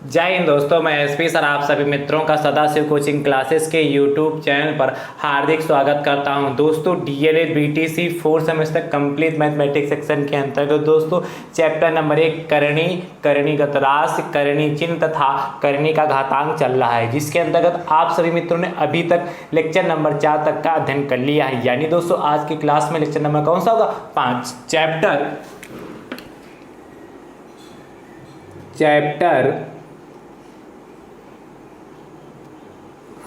जय हिंद दोस्तों, मैं एसपी सर आप सभी मित्रों का सदाशिव कोचिंग क्लासेस के यूट्यूब चैनल पर हार्दिक स्वागत करता हूं। दोस्तों DElEd BTC 4 semester complete mathematics section के अंतर्गत दोस्तों चैप्टर नंबर 1 करणी, करणीगत राशि, करणी चिन्ह तथा करणी का घातांक चल रहा है, जिसके अंतर्गत आप सभी मित्रों ने अभी तक लेक्चर नंबर 4 तक का अध्ययन कर लिया है। यानी दोस्तों आज की क्लास में लेक्चर नंबर कौन सा होगा? 5। चैप्टर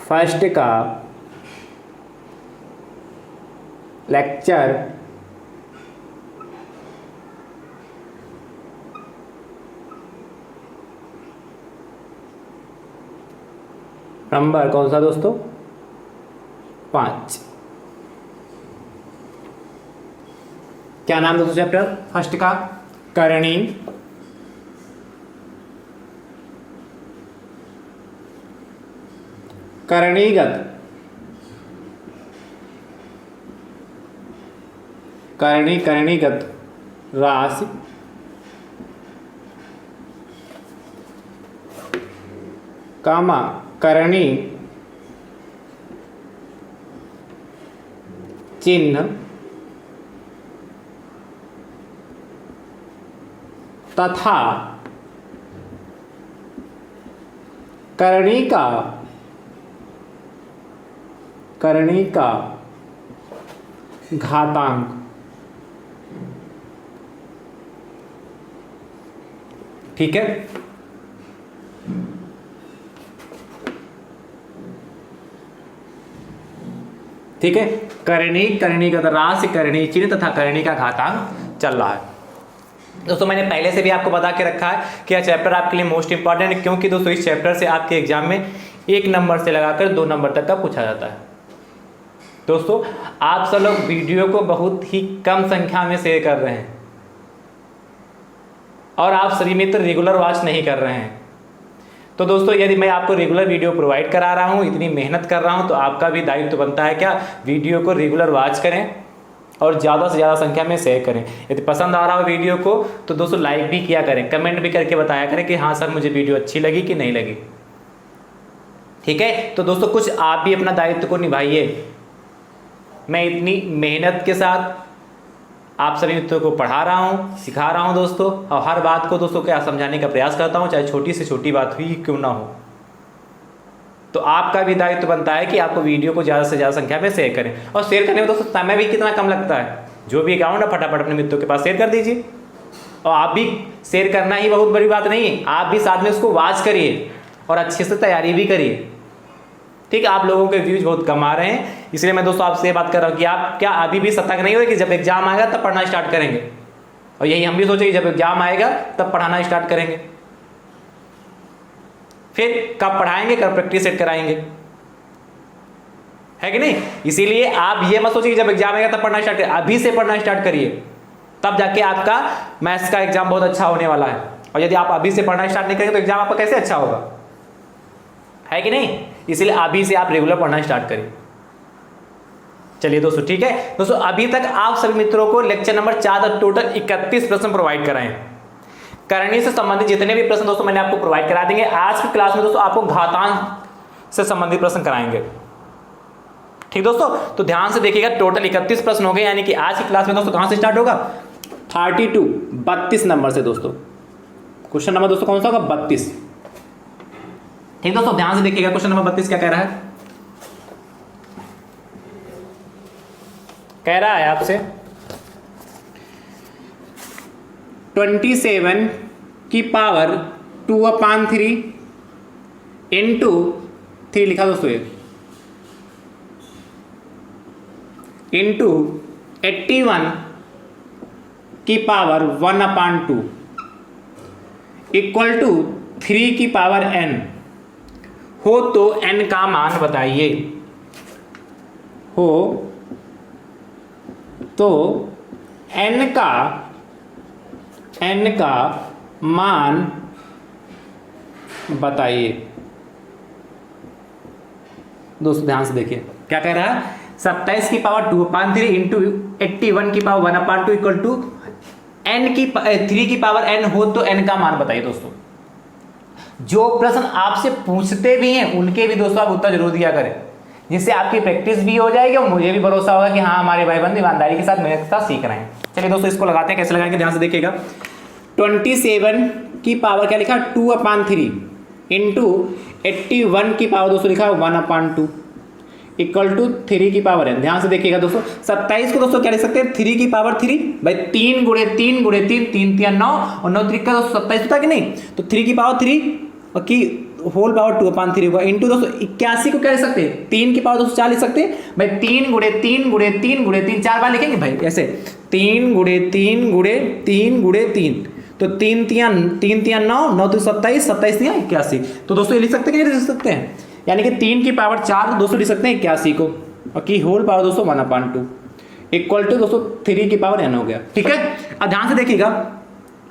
फर्स्ट का लेक्चर नंबर कौन सा दोस्तों? 5। क्या नाम दोस्तों चैप्टर फर्स्ट का? करणी, करणीगत, करणीगत राशि, कामा करणी चिन्ह तथा करणी का घातांक। ठीक है, ठीक है। करणी, करणीगत राशि, करणी चिन्ह तथा करणी का घातांक चल रहा है। दोस्तों मैंने पहले से भी आपको बता के रखा है कि यह चैप्टर आपके लिए मोस्ट इंपॉर्टेंट है, क्योंकि दोस्तों इस चैप्टर से आपके एग्जाम में 1 नंबर से लगाकर 2 नंबर तक का पूछा जाता है। दोस्तों आप सब लोग वीडियो को बहुत ही कम संख्या में शेयर कर रहे हैं और आप सभी मित्र रेगुलर वॉच नहीं कर रहे हैं। तो दोस्तों यदि मैं आपको रेगुलर वीडियो प्रोवाइड करा रहा हूं, इतनी मेहनत कर रहा हूं, तो आपका भी दायित्व बनता है क्या, वीडियो को रेगुलर वॉच करें और ज़्यादा से ज़्यादा संख्या में शेयर करें। यदि पसंद आ रहा हो वीडियो को तो दोस्तों लाइक भी किया करें, कमेंट भी करके बताया करें कि हाँ सर मुझे वीडियो अच्छी लगी कि नहीं लगी। ठीक है, तो दोस्तों कुछ आप भी अपना दायित्व को निभाइए। मैं इतनी मेहनत के साथ आप सभी मित्रों को पढ़ा रहा हूँ, सिखा रहा हूँ दोस्तों, और हर बात को दोस्तों क्या समझाने का प्रयास करता हूँ, चाहे छोटी से छोटी बात हुई क्यों ना हो। तो आपका भी दायित्व बनता है कि आपको वीडियो को ज़्यादा से ज़्यादा संख्या में शेयर करें। और शेयर करने में दोस्तों समय भी कितना कम लगता है, जो भी अकाउंट है फटाफट अपने मित्रों के पास शेयर कर दीजिए। और आप भी शेयर करना ही बहुत बड़ी बात नहीं है, आप भी साथ में उसको वॉच करिए और अच्छे से तैयारी भी करिए। ठीक है, आप लोगों के व्यूज बहुत कम आ रहे हैं, इसलिए मैं दोस्तों आपसे बात कर रहा हूँ कि आप क्या अभी भी सतर्क नहीं हुए कि जब एग्जाम आएगा तब पढ़ना स्टार्ट करेंगे। और यही हम भी सोचे कि जब एग्जाम आएगा तब पढ़ाना स्टार्ट करेंगे। फिर कब पढ़ाएंगे, कब प्रैक्टिस सेट कराएंगे, है कि नहीं? इसीलिए आप ये मत सोचिए कि जब एग्जाम आएगा तब पढ़ना स्टार्ट करिए, अभी से पढ़ना स्टार्ट करिए, तब जाके आपका मैथ्स का एग्जाम बहुत अच्छा होने वाला है। और यदि आप अभी से पढ़ना स्टार्ट नहीं करेंगे तो एग्जाम आपका कैसे अच्छा होगा, है कि नहीं? इसलिए अभी से आप रेगुलर पढ़ना स्टार्ट करिए। चलिए दोस्तों, ठीक है दोस्तों, अभी तक आप सभी मित्रों को लेक्चर नंबर 4 तक टोटल 31 प्रश्न प्रोवाइड कराए। करणी से संबंधित जितने भी प्रश्न दोस्तों मैंने आपको प्रोवाइड करा देंगे। आज की क्लास में दोस्तों आपको घातांक से संबंधित प्रश्न कराएंगे। ठीक दोस्तों, तो ध्यान से देखिएगा, टोटल 31 प्रश्न हो गए, यानी कि आज की क्लास में दोस्तों कहां से स्टार्ट होगा? 32 नंबर से दोस्तों। क्वेश्चन नंबर दोस्तों कौन सा होगा? 32। ठीक दोस्तों, ध्यान से देखिएगा, क्वेश्चन नंबर 32 क्या कह रहा है? कह रहा है आपसे 27 की पावर 2/3 इंटू 3 लिखा दोस्तों ये, इंटू 81 की पावर 1/2 इक्वल टू 3 की पावर n हो तो n का मान बताइए। हो तो n का मान बताइए। दोस्तों ध्यान से देखिए क्या कह रहा है, 27 की पावर 2/3 इंटू 81 की पावर 1/2 इक्वल टू n की 3 की पावर n हो तो n का मान बताइए। दोस्तों जो प्रश्न आपसे पूछते भी हैं उनके भी दोस्तों आप उत्तर जरूर दिया करें, जिससे आपकी प्रैक्टिस भी हो जाएगी और मुझे भी भरोसा होगा कि हाँ हमारे भाई बंधु ईमानदारी के साथ मेहनत के साथ सीख रहे हैं। चलिए दोस्तों इसको लगाते हैं, कैसे लगाएंगे ध्यान से देखिएगा। 27 की पावर क्या लिखा 2/3 इंटू 81 की पावर दोस्तों लिखा 1/2 इक्वल टू 3 की पावर n। ध्यान से देखिएगा दोस्तों 27 को दोस्तों क्या लिख सकते हैं 3 की पावर 3 भाई 3 गुणे 3 गुणे 3 3 3 9 और 9 3 का दोस्तों 27 होता कि नहीं, तो 3 की पावर 3 और की होल पावर 2/3 होगा इंटू दोस्तों 81 को क्या लिख सकते हैं 3 की पावर दोस्तों 4 लिख सकते हैं भाई 3 गुणे 3 गुणे 3 गुणे 3 4 बार लिखेंगे भाई ऐसे 3 गुणे 3 गुणे 3 गुणे 3 तो 3 3 9 9 तो 27 27 81। तो दोस्तों ये लिख सकते हैं कि लिख सकते हैं, यानी कि 3 की पावर 4 दोस्तों लिख सकते हैं 81 को और की होल पावर दोस्तों 1/2 इक्वल टू दोस्तों 3 की पावर n हो गया। ठीक है, अब ध्यान से देखिएगा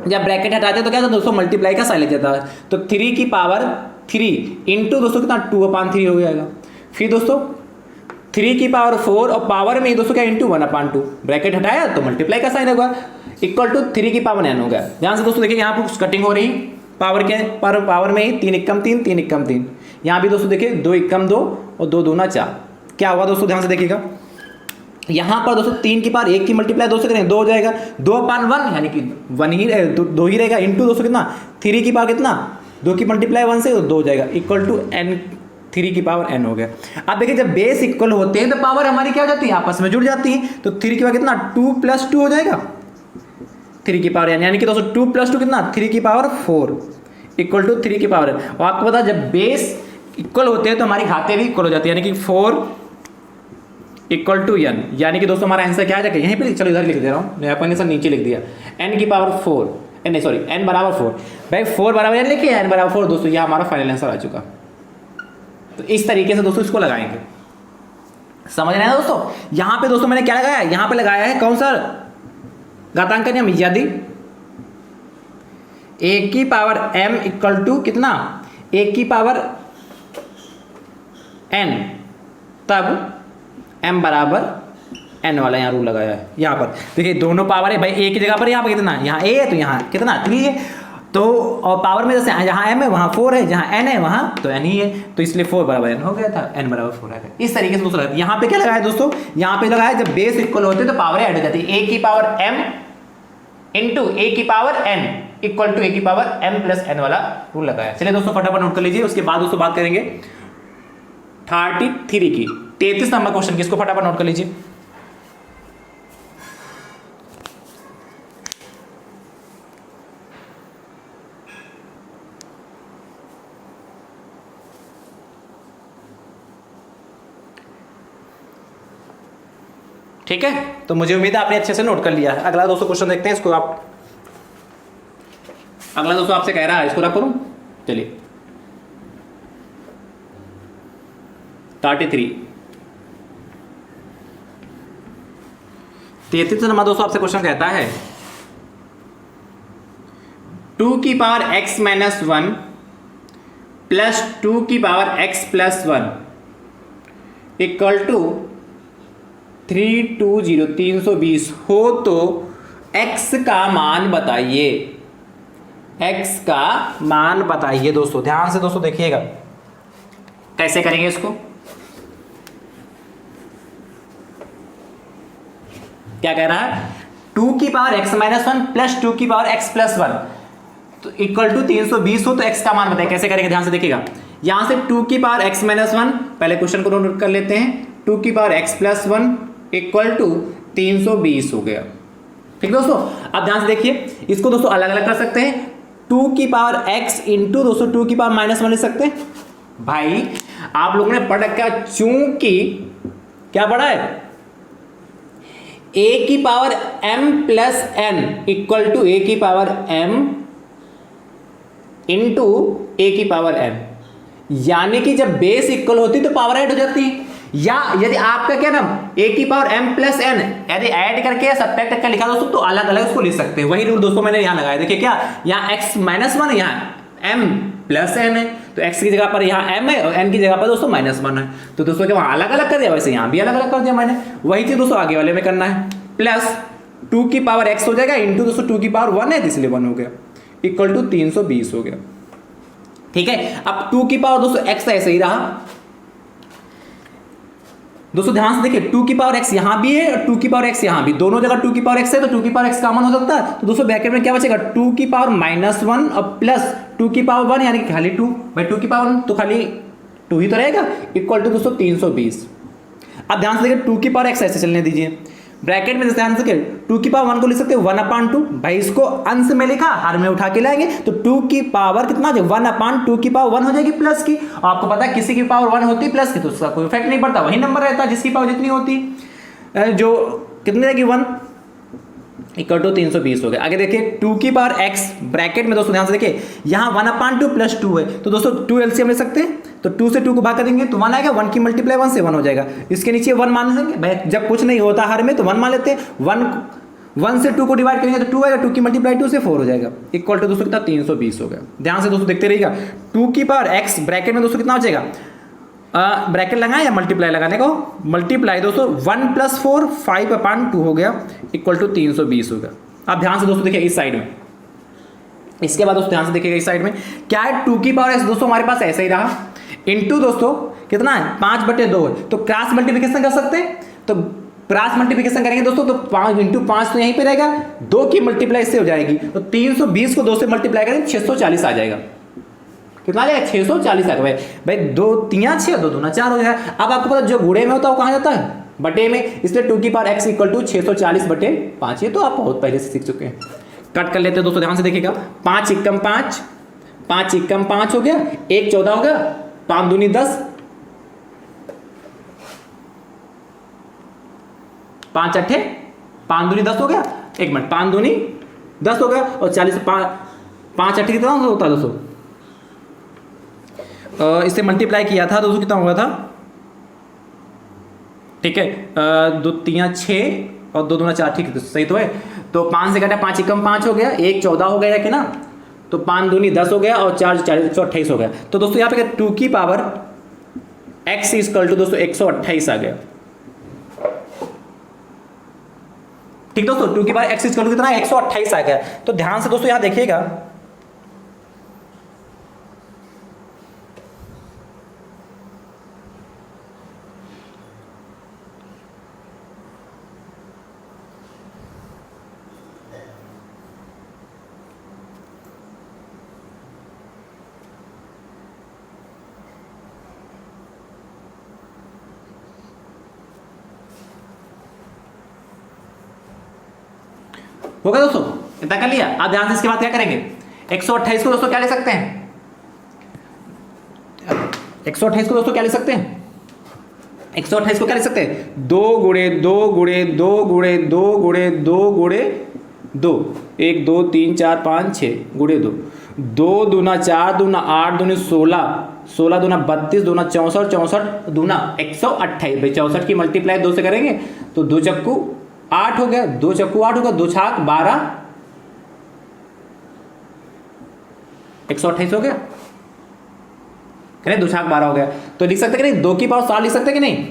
जब ब्रैकेट हटाते हैं तो क्या था दोस्तों मल्टीप्लाई का साइन लग जाता है, तो 3 की पावर 3 इंटू दोस्तों कितना 2/3 हो जाएगा। फिर दोस्तों 3 की पावर 4 और पावर में दोस्तों क्या इंटू 1/2 ब्रैकेट हटाया तो मल्टीप्लाई का साइन होगा इक्वल टू 3 की पावर n हो गया। ध्यान से दोस्तों देखिए यहाँ पर कटिंग हो रही पावर के पावर में ही 3 एकम 3 3 एकम 3, यहाँ भी दोस्तों देखिए 2 एकम 2 और 2 दूना 4। क्या हुआ दोस्तों ध्यान से देखिएगा, यहाँ पर दोस्तों 3 की पावर 1 की मल्टीप्लाई 2 से करेंगे 2 हो जाएगा 2/1 यानी कि 1 ही 2 ही रहेगा इंटू दोस्तों कितना 3 की पावर कितना 2 की मल्टीप्लाई 1 से 2 हो जाएगा इक्वल टू n 3 की पावर n हो गया। अब देखिए जब बेस इक्वल होते हैं तो पावर हमारी क्या हो जाती है आपस में जुड़ जाती है, तो 3 की पावर कितना 2 + 2 हो जाएगा 3 की पावर n, यानी कि दोस्तों 2 + 2 कितना 3 की पावर 4 इक्वल टू 3 की पावर n। और आपको पता जब बेस इक्वल होते हैं तो हमारी घातें भी इक्वल हो जाती है, यानी कि 4 इक्वल टू n, यानी कि दोस्तों हमारा आंसर क्या आ जाएगा यहीं पे, चलो इधर लिख दे रहा हूँ मैं अपन ने सर नीचे लिख दिया n की पावर 4 नहीं सॉरी n बराबर 4 भाई 4 बराबर n लिखिए n बराबर 4 दोस्तों, यह हमारा फाइनल आंसर आ चुका। तो इस तरीके से दोस्तों इसको लगाएंगे, समझ रहे हैं दोस्तों। यहाँ पे दोस्तों मैंने क्या लगाया, यहाँ पे लगाया है कौन सा घातांक नियम, यदि a की पावर m इक्वल टू कितना a की पावर n तब m बराबर n वाला यहाँ रूल लगाया है। यहाँ पर देखिए दोनों पावर है भाई, a की जगह पर यहाँ पर कितना यहाँ a है तो यहाँ कितना 3 है, तो और पावर में जैसे जहाँ m है वहाँ 4 है, जहाँ n है वहाँ तो n ही है, तो इसलिए 4 बराबर n हो गया था, n बराबर 4 आ गया। इस तरीके से दोस्तों लगाया। यहाँ पे क्या लगाया दोस्तों, यहाँ पे लगाया जब बेस इक्वल होते तो पावर ऐड हो जाती है, a की पावर m इंटू a की power n equal to a की पावर m प्लस n वाला रूल लगाया। चलिए दोस्तों फटाफट नोट कर लीजिए, उसके बाद दोस्तों बात करेंगे 33 की 33 नंबर क्वेश्चन की, इसको फटाफट नोट कर लीजिए। ठीक है, तो मुझे उम्मीद है आपने अच्छे से नोट कर लिया है। अगला दोस्तों क्वेश्चन देखते हैं, इसको आप अगला दोस्तों आपसे कह रहा है इसको रख करूं, चलिए 33 नंबर दोस्तों आपसे क्वेश्चन कहता है 2 की पावर x माइनस 1 प्लस 2 की power x plus 1 equal to 320 हो तो x का मान बताइए, x का मान बताइए। दोस्तों ध्यान से दोस्तों देखिएगा कैसे करेंगे इसको, क्या कह रहा है 2 की पावर x माइनस 1 प्लस 2 की पावर x प्लस 1 तो इक्वल टू 320 हो तो x का मान बताइए। कैसे करेंगे ध्यान से देखिएगा, यहां से 2 की पावर x माइनस 1 पहले क्वेश्चन को नोट कर लेते हैं, 2 की power x plus 1 equal to 320 हो गया। ठीक दोस्तों, अब ध्यान से देखिए इसको दोस्तों अलग अलग कर सकते हैं, 2 की पावर x इंटू दोस्तों 2 की पावर माइनस 1 लिख सकते हैं। भाई आप लोगों ने पढ़ रखा, चूंकि क्या पढ़ा है a की power m plus n equal to a की पावर m इंटू a की पावर n, यानी कि जब बेस इक्वल होती तो पावर ऐड हो जाती है, या यदि आपका क्या नाम a की पावर m प्लस n यदि ऐड करके या सब्ट्रैक्ट करके लिखा दोस्तों तो अलग अलग उसको लिख सकते हैं। वही रूल दोस्तों मैंने यहाँ लगाया, देखिए क्या यहाँ x माइनस 1 यहाँ m प्लस n है, तो x की जगह पर यहाँ m है और n की जगह पर दोस्तों माइनस 1 है, तो दोस्तों क्या वहाँ अलग अलग कर दिया, वैसे यहाँ भी अलग अलग कर दिया मैंने। वही चीज दोस्तों आगे वाले में करना है, प्लस 2 की पावर x हो जाएगा इंटू दोस्तों 2 की पावर 1 है इसलिए 1 हो गया इक्वल टू 320 हो गया। ठीक है। अब 2 की पावर दोस्तों x ऐसे ही रहा। दोस्तों ध्यान से देखिए 2 की पावर x यहां भी है और 2 की पावर x यहां भी, दोनों जगह 2 की पावर x है तो 2 की पावर x कॉमन हो सकता है। तो दोस्तों ब्रैकेट में क्या बचेगा, 2 की पावर -1 और प्लस 2 की पावर 1 यानी कि खाली 2 भाई 2 की पावर 1 तो खाली 2 ही तो रहेगा, इक्वल टू दोस्तों 320। अब ध्यान से देखिए 2 की पावर x ऐसे चलने दीजिए, ब्रैकेट में ध्यान से देखिए 2 की पावर 1 को लिख सकते हैं 1/2, भाई इसको अंश में लिखा हर में उठा के लाएंगे तो 2 की पावर कितना हो जाएगा 1/2 की पावर 1 हो जाएगी प्लस की। और आपको पता है किसी की पावर 1 होती है प्लस की तो उसका कोई इफेक्ट नहीं पड़ता, वही नंबर रहता है जिसकी पावर जितनी होती, जो कितनी रहेगी 1 इक्वल टू 320 हो गया। आगे देखिए 2 की पावर x ब्रैकेट में दोस्तों ध्यान से देखिए यहाँ 1/2 प्लस 2 है तो दोस्तों 2 एलसीएम ले सकते हैं, तो 2 से 2 को भाग कर देंगे तो 1 आएगा, 1 की मल्टीप्लाई 1 से 1 हो जाएगा, इसके नीचे 1 मान लेंगे भाई, जब कुछ नहीं होता हर में तो 1 मान लेते हैं, 1 से 2 को डिवाइड करेंगे तो 2 आएगा, 2 की मल्टीप्लाई 2 से 4 हो जाएगा, इक्वल टू दोस्तों कितना 320 हो गया। ध्यान से दोस्तों देखते रहिएगा 2 की पावर x ब्रैकेट में दोस्तों कितना हो जाएगा, ब्रैकेट लगाए या मल्टीप्लाई लगाने को, मल्टीप्लाई दोस्तों 1 + 4 5/2 हो गया इक्वल टू 320 हो गया। अब ध्यान से दोस्तों देखिए इस साइड में, इसके बाद दोस्तों ध्यान से देखिएगा इस साइड में क्या है 2 की पावर x दोस्तों हमारे पास ऐसा ही रहा, इनटू दोस्तों कितना है 5/2 है, तो क्रॉस मल्टीप्लिकेशन कर सकते हैं, तो क्रॉस मल्टीप्लिकेशन करेंगे दोस्तों तो 5 × 5 तो यहीं पे रहेगा, 2 की मल्टीप्लाई इससे हो जाएगी तो 320 को 2 से मल्टीप्लाई करेंगे 640 आ जाएगा, कितना आ जाएगा 640 आ गया भाई 2 3 6 2 दूना 4 हो जाएगा। अब आपको पता जो गुणे में होता है वो कहाँ जाता है बटे में, इसलिए 2 की पावर x इक्वल टू 640/5, ये तो आप बहुत पहले से सीख चुके हैं। कट कर लेते हैं दोस्तों, ध्यान से देखिएगा 5 × 5 5 × 5 हो गया, 1 14 हो गया, 5 दूनी 10, 5 8 5 दूनी 10 हो गया, 1 मिनट 5 दूनी 10 हो गया और 40 5 8 कितना होता है दोस्तों, इससे मल्टीप्लाई किया था दोस्तों कितना हुआ था, ठीक है 2 3 6 और 2 दूना 4, ठीक है सही तो है, तो 5 से घटा 5 × 5 हो गया, 1 14 हो गया कि ना, तो 5 दूनी 10 हो गया और 4 40 128 हो गया। तो दोस्तों यहाँ पे 2 की पावर x इक्वल टू दोस्तों 128 आ गया, ठीक दोस्तों 2 की पावर x इक्वल टू कितना 128 आ गया। तो ध्यान से दोस्तों यहाँ देखिएगा होगा दोस्तों, इतना कर लिया। अब ध्यान से इसके बाद क्या करेंगे 128 को दोस्तों क्या ले सकते हैं, 128 को दोस्तों क्या ले सकते हैं, 128 को क्या ले सकते हैं 2 × 2 × 2 × 2 × 2 × 2 1 2 3 4 5 6 × 2 2 दूना 4 दूना 8 दूनी 16 16 दूना 32 दूना 64 64 दूना 128 भाई 64 की मल्टीप्लाई 2 से करेंगे तो 2 चक्कू 8 हो गया, 2 चक्कू 8 होगा, 2 छाक 12 128 हो गया, करें 2 छाक 12 हो गया, तो लिख सकते कि नहीं 2 की पावर 7 लिख सकते कि नहीं,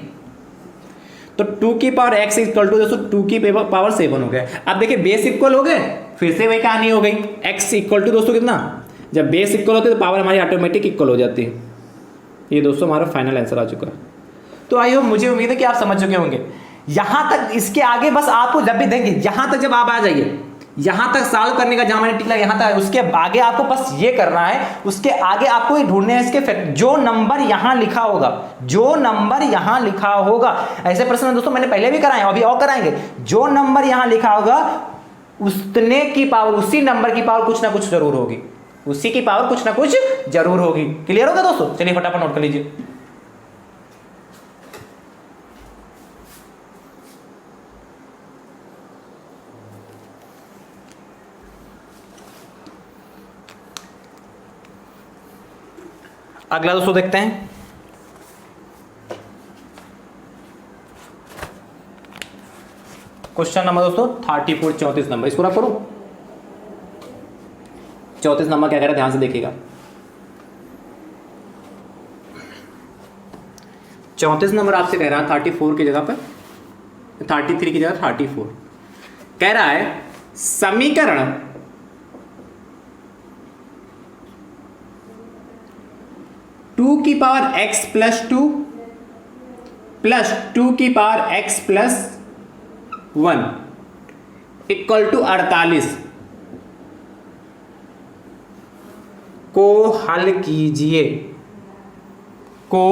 तो 2 की पावर x इक्वल टू दोस्तों 2 की पावर 7 हो गया। अब देखिए बेस इक्वल हो गए, फिर से वही कहानी हो गई, x इक्वल टू दोस्तों कितना, जब बेस इक्वल होते तो पावर हमारी ऑटोमेटिक इक्वल हो जाती है। ये दोस्तों हमारा फाइनल आंसर आ चुका है। तो आई होप, मुझे उम्मीद है कि आप समझ चुके होंगे। यहां तक, इसके आगे बस आपको जब भी देंगे यहां तक जब आप आ जाइए, यहां तक सॉल्व करने का जहां मैंने टिक लगा यहां तक, उसके आगे आपको बस ये करना है, उसके आगे आपको ये ढूंढने हैं इसके जो नंबर यहां लिखा होगा, जो नंबर यहां लिखा होगा। ऐसे प्रश्न दोस्तों मैंने पहले भी कराए, अभी और कराएंगे। जो नंबर यहां लिखा होगा उतने की पावर, उसी नंबर की पावर कुछ ना कुछ जरूर होगी, उसी की पावर कुछ ना कुछ जरूर होगी। क्लियर होगा दोस्तों? चलिए फटाफट नोट कर लीजिए। अगला दोस्तों देखते हैं, क्वेश्चन नंबर दोस्तों 34 34 नंबर, इसको रख करो। 34 नंबर क्या कह रहा है, ध्यान से देखिएगा। 34 नंबर आपसे कह रहा है 34 की जगह पर 33 की जगह 34 कह रहा है समीकरण टू की पावर एक्स प्लस 2 प्लस 2 की power x plus 1 equal to 48 को हल कीजिए, को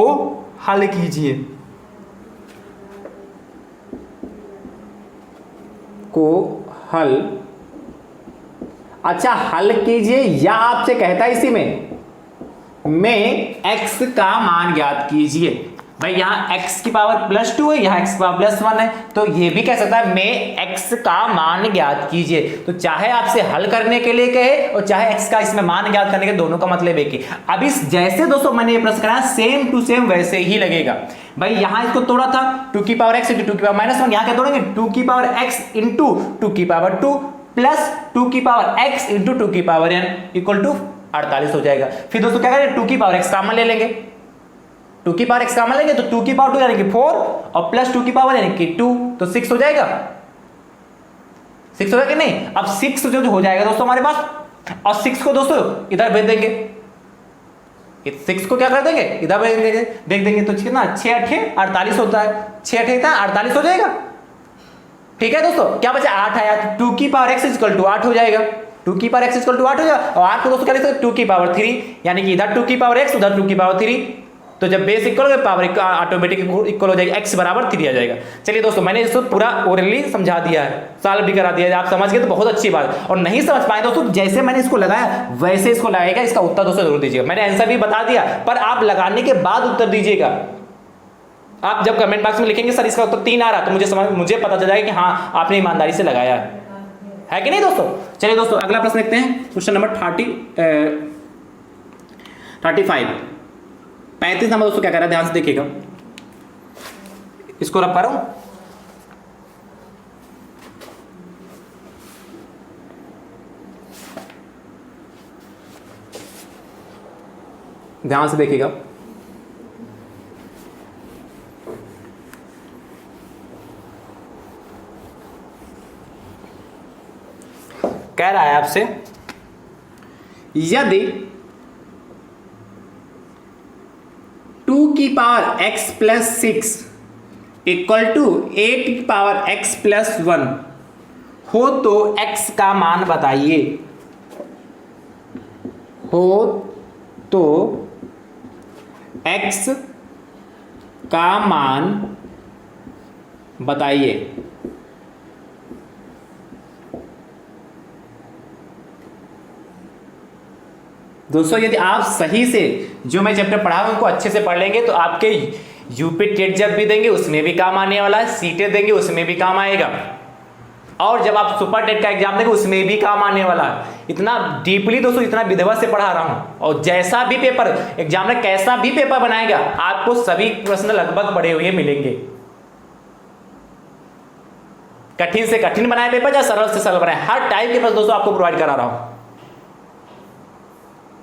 हल कीजिए, को हल, अच्छा हल कीजिए या आपसे कहता है इसी में x का मान ज्ञात कीजिए। भाई यहाँ x की पावर +2 है, यहाँ x की पावर +1 है, तो ये भी कह सकता है मैं x का मान ज्ञात कीजिए। तो चाहे आपसे हल करने के लिए कहे और चाहे x का इसमें मान ज्ञात करने के, दोनों का मतलब एक ही। अब इस जैसे दोस्तों मैंने ये प्रश्न कराया सेम टू सेम वैसे ही लगेगा। भाई यहाँ इसको तोड़ा था 2 की पावर x इंटू 2 की पावर -1, यहाँ क्या तोड़ेंगे 2 की पावर x इंटू 2 की पावर 2 प्लस 2 की पावर x इंटू 2 की पावर n इक्वल टू 48 हो जाएगा। फिर दोस्तों क्या करेंगे 2 की पावर x कॉमन ले लेंगे, 2 की पावर x कॉमन लेंगे तो 2 की पावर 2 यानी कि 4 और प्लस 2 की पावर यानी कि 2, तो 6 हो जाएगा। 6 हो जाएगा कि नहीं? अब 6 जो हो जाएगा दोस्तों हमारे पास, और 6 को दोस्तों इधर भेज देंगे, 6 को क्या कर देंगे इधर भेज देंगे, देख देंगे तो कितना 6 8 48 होता है, 6 8 48 हो जाएगा। ठीक है दोस्तों, क्या बचा 8 आया, 2 की पावर x इक्वल टू 8 हो जाएगा, 2 की पावर x इक्वल टू 8 हो जाएगा। और 8 को दोस्तों क्या लिख सकते 2 की पावर 3, यानी कि इधर 2 की पावर x उधर 2 की पावर 3, तो जब बेस इक्वल हो पावर ऑटोमेटिक इक्वल हो जाएगी, x बराबर 3 आ जाएगा। चलिए दोस्तों मैंने इसको पूरा ओरली समझा दिया है, सॉल्व भी करा दिया है, आप समझ गए तो बहुत अच्छी बात है। और नहीं समझ पाए दोस्तों जैसे मैंने इसको लगाया वैसे इसको लगाएगा, इसका उत्तर दोस्तों जरूर दीजिएगा। मैंने आंसर भी बता दिया पर आप लगाने के बाद उत्तर दीजिएगा। आप जब कमेंट बॉक्स में लिखेंगे सर इसका उत्तर 3 आ रहा, तो मुझे पता चल जाएगा कि हाँ आपने ईमानदारी से लगाया है कि नहीं दोस्तों। चलिए दोस्तों अगला प्रश्न देखते हैं, क्वेश्चन नंबर 35 नंबर दोस्तों क्या कह रहा है, ध्यान से देखिएगा, इसको रब करो। ध्यान से देखिएगा, कह रहा है आपसे यदि 2 की power x plus 6 equal to 8 की पावर x प्लस 1 हो तो x का मान बताइए, हो तो x का मान बताइए। दोस्तों यदि आप सही से जो मैं चैप्टर पढ़ा उनको अच्छे से पढ़ लेंगे तो आपके यूपी टेट जब भी देंगे उसमें भी काम आने वाला है, सीटेट देंगे उसमें भी काम आएगा, और जब आप सुपर टेट का एग्जाम देंगे उसमें भी काम आने वाला है। इतना डीपली दोस्तों, इतना विधिवत से पढ़ा रहा हूं, और जैसा भी पेपर एग्जाम में कैसा भी पेपर बनाएगा आपको सभी प्रश्न लगभग पढ़े हुए मिलेंगे। कठिन से कठिन बनाए पेपर या सरल से सरल बनाए, हर टाइप के प्रश्न दोस्तों आपको प्रोवाइड करा रहा हूं,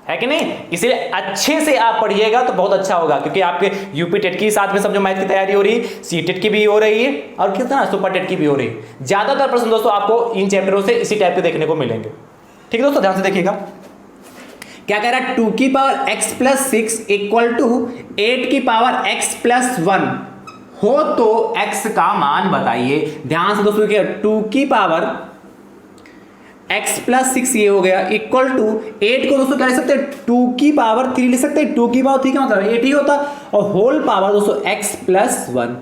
है कि नहीं। इसलिए अच्छे से आप पढ़िएगा तो बहुत अच्छा होगा, क्योंकि आपके यूपी टेट की साथ में सब जो मैथ की तैयारी हो रही है, सी टेट की भी हो रही है और कितना सुपर टेट की भी हो रही है। ज्यादातर प्रश्न दोस्तों आपको इन चैप्टरों से इसी टाइप के देखने को मिलेंगे। ठीक है दोस्तों, ध्यान से देखिएगा क्या कह रहा है, 2 की power x plus 6 equal to 8 की पावर x प्लस 1 हो तो x का मान बताइए। ध्यान से दोस्तों, 2 की पावर x प्लस 6 ये हो गया इक्वल टू 8 को दोस्तों क्या लिख सकते हैं 2 की पावर 3 लिख सकते हैं, 2 की पावर 3 का मतलब 8 ही होता, और होल पावर दोस्तों x प्लस 1।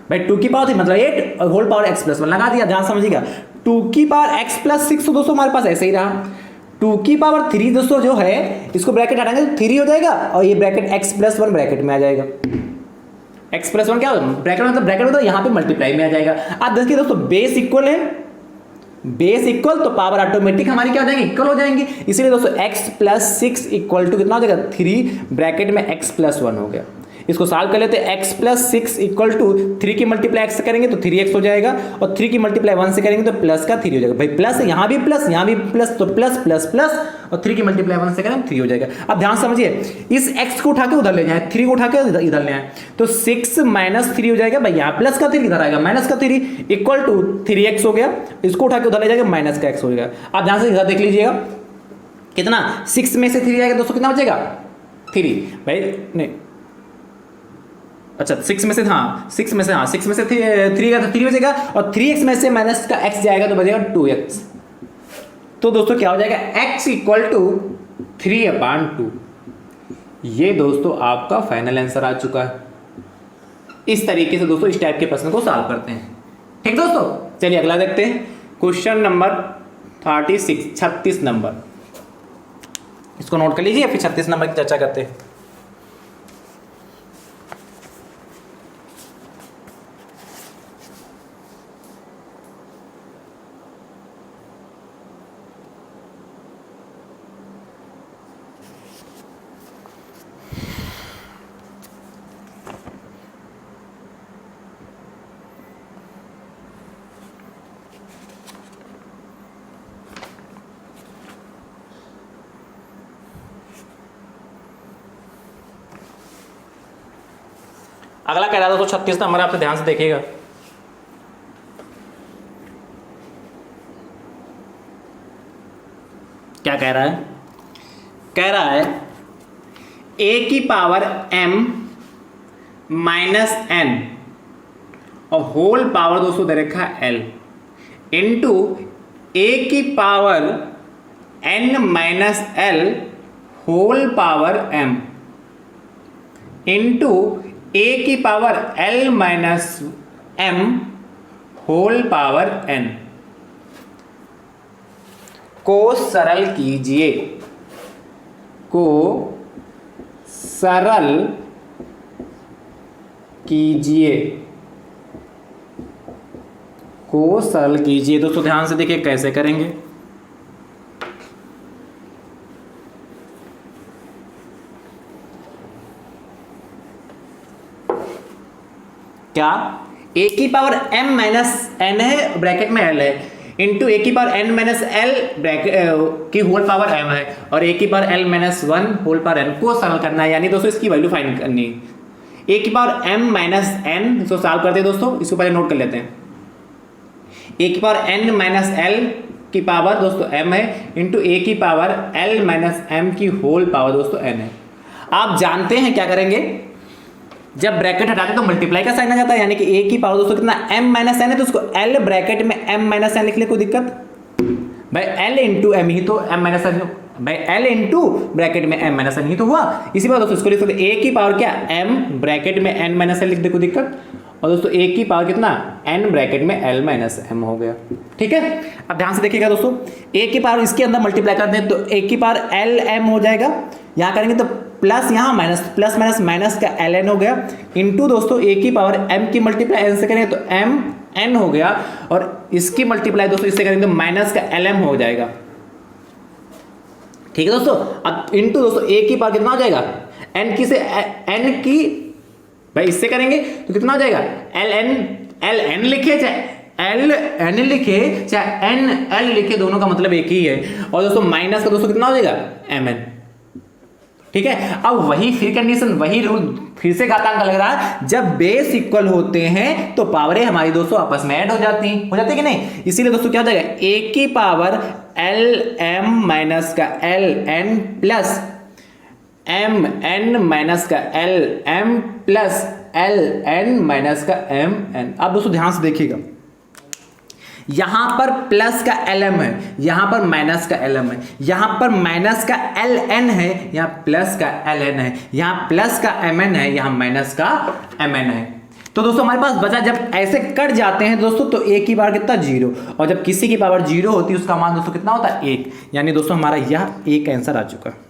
भाई 2 की पावर 3 मतलब 8 और होल पावर x प्लस 1 लगा दिया, ध्यान समझिएगा। 2 की पावर x प्लस 6 तो दोस्तों हमारे पास ऐसे ही रहा, 2 की पावर 3 दोस्तों जो है इसको ब्रैकेट हटाएंगे तो 3 हो जाएगा, और ये ब्रैकेट x प्लस 1 ब्रैकेट में आ जाएगा। x प्लस 1 क्या ब्रैकेट मतलब ब्रैकेट होता है, यहाँ पे मल्टीप्लाई में आ जाएगा। अब देखिए दोस्तों बेस इक्वल है, बेस इक्वल तो पावर ऑटोमेटिक हमारी क्या हो जाएगी इक्वल हो जाएंगे, इसलिए दोस्तों x प्लस 6 इक्वल टू कितना हो जाएगा 3 ब्रैकेट में x प्लस 1 हो गया। इसको सॉल्व कर लेते हैं, x प्लस 6 इक्वल टू 3 की मल्टीप्लाई x से करेंगे तो 3x हो जाएगा, और 3 की मल्टीप्लाई 1 से करेंगे तो प्लस का 3 हो जाएगा। भाई प्लस यहाँ भी प्लस यहाँ भी प्लस, तो प्लस प्लस प्लस, और 3 की मल्टीप्लाई 1 से करेंगे 3 हो जाएगा। अब ध्यान समझिए, इस x को उठा के उधर ले जाए, 3 को उठा के इधर ले आए तो 6 माइनस 3 हो जाएगा। भाई यहाँ प्लस का 3 इधर आएगा माइनस का 3 इक्वल टू 3x हो गया, इसको उठा के उधर ले जाएगा माइनस का x हो जाएगा। अब ध्यान से इधर देख लीजिएगा कितना 6 में से 3 आएगा दोस्तों कितना बचेगा 3 भाई नहीं, अच्छा 6 में से, हाँ 6 में से, हाँ 6 में से 3 का, तो 3 बचेगा, और 3x में से माइनस का x जाएगा तो बचेगा 2x। तो दोस्तों क्या हो जाएगा, x इक्वल टू 3/2। ये दोस्तों आपका फाइनल आंसर आ चुका है। इस तरीके से दोस्तों इस टाइप के प्रश्न को सॉल्व करते हैं। ठीक दोस्तों, चलिए अगला देखते हैं, क्वेश्चन नंबर 36 नंबर, इसको नोट कर लीजिए, फिर 36 नंबर की चर्चा करते हैं। अगला कह रहा था तो 36 नंबर, आपसे ध्यान से देखिएगा। क्या कह रहा है, कह रहा है a की पावर m माइनस n और होल पावर दोस्तों दे रखा है l इंटू a की power n minus l whole power m into a की power l minus m whole power n को सरल कीजिए, को सरल कीजिए, को सरल कीजिए। दोस्तों ध्यान से देखिए कैसे करेंगे। क्या, a की पावर m माइनस n है, ब्रैकेट में l है, इंटू a की power n minus l bracket की होल पावर m है, और a की power l minus 1 whole power n को सॉल्व करना है, यानी दोस्तों इसकी वैल्यू फाइंड करनी है। a की पावर m माइनस n, इसको सॉल्व करते हैं दोस्तों, इसको पहले नोट कर लेते हैं। a की पावर n माइनस l की पावर दोस्तों m है, इंटू a की पावर l माइनस m की होल पावर दोस्तों n है। आप जानते हैं क्या करेंगे, जब ब्रैकेट हटाते तो मल्टीप्लाई का साइन आ जाता है, यानी कि a की पावर दोस्तों कितना m माइनस n है, तो उसको l ब्रैकेट में m माइनस n लिख ले, कोई दिक्कत भाई, l इंटू m ही तो m माइनस n भाई, l इंटू ब्रैकेट में m माइनस n ही तो हुआ। इसी बात दोस्तों इसको लिख सकते a की पावर क्या m ब्रैकेट में n माइनस n लिख दे, कोई दिक्कत, और दोस्तों a की पावर कितना n ब्रैकेट में l माइनस m हो गया। ठीक है, अब ध्यान से देखिएगा दोस्तों, a की पावर इसके अंदर मल्टीप्लाई कर दें तो a की पावर l m हो जाएगा, यहाँ करेंगे तो प्लस यहाँ माइनस, प्लस माइनस माइनस का ln हो गया, इंटू दोस्तों a की पावर m की मल्टीप्लाई n से करेंगे तो m n हो गया, और इसकी मल्टीप्लाई दोस्तों इससे करेंगे तो माइनस का lm हो जाएगा। ठीक है दोस्तों, अब इंटू दोस्तों a की पावर कितना हो जाएगा, n की से n की भाई इससे करेंगे तो कितना हो जाएगा, ln लिखे चाहे ln लिखे चाहे nl लिखे, दोनों का मतलब एक ही है, और दोस्तों माइनस का दोस्तों कितना हो जाएगा mn। ठीक है, अब वही फिर कंडीशन, वही रूल फिर से घातांक लग रहा है, जब बेस इक्वल होते हैं तो पावरें हमारी दोस्तों आपस में ऐड हो जाती है कि नहीं, इसीलिए दोस्तों क्या हो जाएगा, a की पावर lm माइनस का ln प्लस mn माइनस का lm प्लस ln माइनस का mn। अब दोस्तों ध्यान से देखिएगा, यहां पर प्लस का lm है, यहां पर माइनस का lm है, यहां पर माइनस का ln है, यहां प्लस का ln है, यहां प्लस का mn है, यहां माइनस का mn है। तो दोस्तों हमारे पास बचा, जब ऐसे कट जाते हैं दोस्तों तो a की पावर कितना 0, और जब किसी की पावर 0 होती है उसका मान दोस्तों कितना होता है 1, यानी दोस्तों हमारा यह एक आंसर आ चुका है।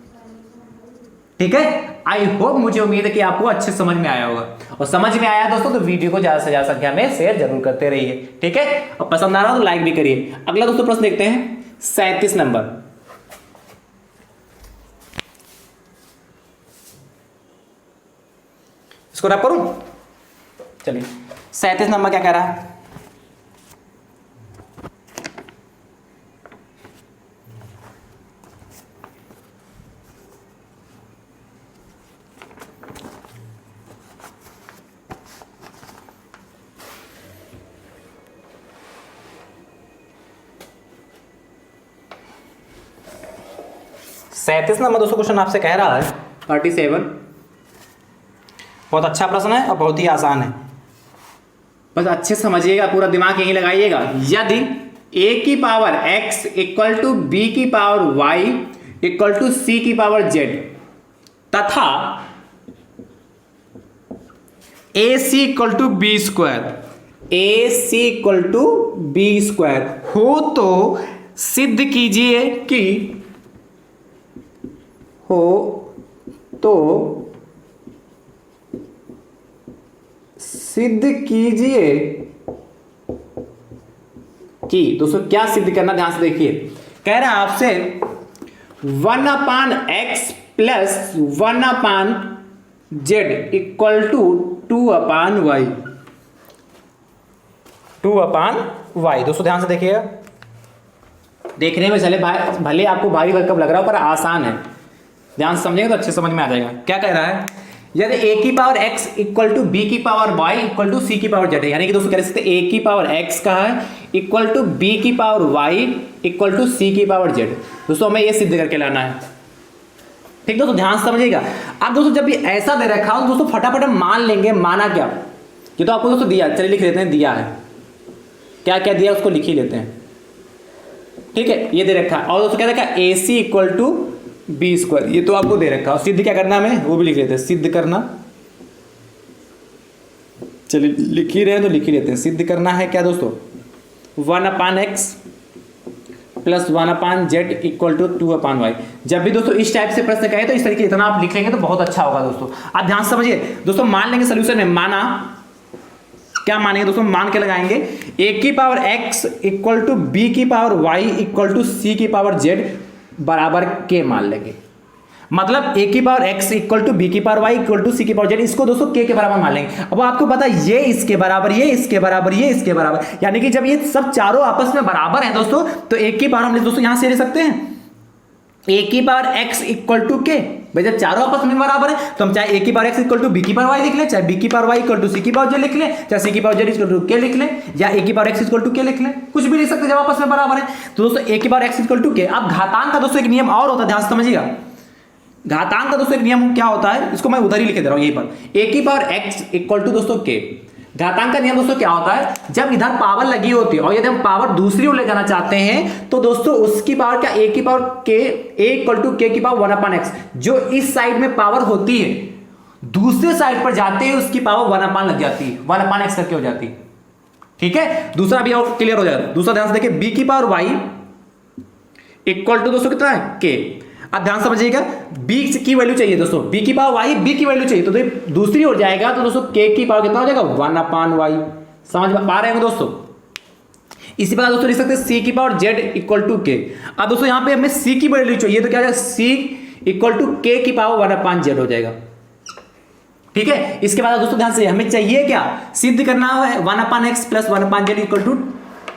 ठीक है, आई होप, मुझे उम्मीद है कि आपको अच्छे समझ में आया होगा, और समझ में आया दोस्तों तो वीडियो को ज्यादा से ज्यादा संख्या में शेयर जरूर करते रहिए। ठीक है, और पसंद आ रहा हो तो लाइक भी करिए। अगला दोस्तों प्रश्न देखते हैं 37 नंबर, इसको रैप करूं, चलिए 37 नंबर क्या कह रहा है, सैंतीस नंबर दोस्तों क्वेश्चन आपसे कह रहा है 37। बहुत अच्छा प्रश्न है और बहुत ही आसान है, बस अच्छे से समझिएगा, पूरा दिमाग यहीं लगाइएगा। यदि a की power x equal to b की power y equal to c की पावर z तथा AC equal to B square, AC equal to B square हो तो सिद्ध कीजिए कि, हो तो सिद्ध कीजिए कि, दोस्तों क्या सिद्ध करना, ध्यान से देखिए। कह रहा है आपसे 1/x plus 1/z equal to 2/y। 2/y। दोस्तों ध्यान से देखिएगा, देखने में चले भले आपको भारी भरकम लग रहा हो पर आसान है, ध्यान से समझेंगे तो अच्छे समझ में आ जाएगा। क्या कह रहा है, यदि a की power x equal to b की power y equal to c की पावर z है, यानी कि दोस्तों कह सकते a की पावर x का है इक्वल टू b की power y equal to c की पावर z। दोस्तों हमें ये सिद्ध करके लाना है, ठीक दोस्तों ध्यान से समझिएगा। अब दोस्तों जब ये ऐसा दे रखा हो तो दोस्तों फटाफट हम मान लेंगे, माना क्या, ये तो आपको दोस्तों दिया, चलिए लिख लेते हैं, दिया है, क्या क्या दिया उसको लिख ही लेते हैं, ठीक है। ये दे रखा है और दोस्तों क्या रखा है, AC equal to B square, ये तो आपको दे रखा है। सिद्ध क्या करना हमें वो भी लिख लेते हैं, सिद्ध करना, चलिए लिख ही रहे हैं तो लिख ही लेते हैं। सिद्ध करना है क्या दोस्तों, 1/x plus 1/z equal to 2/y। जब भी दोस्तों इस टाइप से प्रश्न कहे तो इस तरीके इतना आप लिख लेंगे तो बहुत अच्छा होगा दोस्तों। आप ध्यान से समझिए दोस्तों, मान लेंगे सोल्यूशन में, माना क्या मानेंगे दोस्तों, मान के लगाएंगे a की power x equal to b की power y equal to c की पावर z बराबर k मान लेंगे। मतलब a की power x equal to b की power y equal to c की पावर z, इसको दोस्तों k के बराबर मान लेंगे। अब आपको पता है ये इसके बराबर, ये इसके बराबर, ये इसके बराबर, यानी कि जब ये सब चारों आपस में बराबर हैं दोस्तों तो a की पावर हम दोस्तों यहां से ले सकते हैं a की power x equal to k। भाई जब चारों आपस में बराबर है तो हम चाहे a की power x equal to b की पावर y लिख लें, चाहे b की power y equal to c की पावर z लिख लें, चाहे c की power z equal to k लिख लें, या a की power x equal to k लिख लें, कुछ भी लिख सकते जब आपस में बराबर है। तो दोस्तों a की power x equal to k। अब घातांक का दोस्तों एक नियम और होता है, ध्यान से समझिएगा। घातांक का दोस्तों एक नियम क्या होता है, इसको मैं उधर ही लिख दे रहा हूं यहीं पर, a की पावर x इक्वल टू दोस्तों k। घातांक का नियम दोस्तों क्या होता है, जब इधर पावर लगी होती है और यदि हम पावर दूसरी ओर ले जाना चाहते हैं तो दोस्तों उसकी पावर क्या, a की power k, a equal to k की पावर 1/x, जो इस साइड में पावर होती है दूसरे साइड पर जाते हैं उसकी पावर 1 लग जाती है, 1/x करके हो जाती है, ठीक है। दूसरा भी और क्लियर हो जाएगा। दूसरा ध्यान से देखिए, b की पावर y इक्वल टू दोस्तों कितना है, k। अब ध्यान समझिएगा, b की वैल्यू चाहिए दोस्तों, b की पावर y, b की वैल्यू चाहिए तो दूसरी ओर जाएगा तो दोस्तों k की पावर कितना हो जाएगा, 1/y। समझ पा रहे हैं दोस्तों। इसी प्रकार दोस्तों लिख सकते हैं c की power z equal to k। अब दोस्तों यहाँ पे हमें c की वैल्यू चाहिए तो क्या हो जाएगा, c इक्वल टू k की पावर 1/z हो जाएगा, ठीक है। इसके बाद दोस्तों ध्यान से, हमें चाहिए क्या, सिद्ध करना है 1/x plus 1/z equal to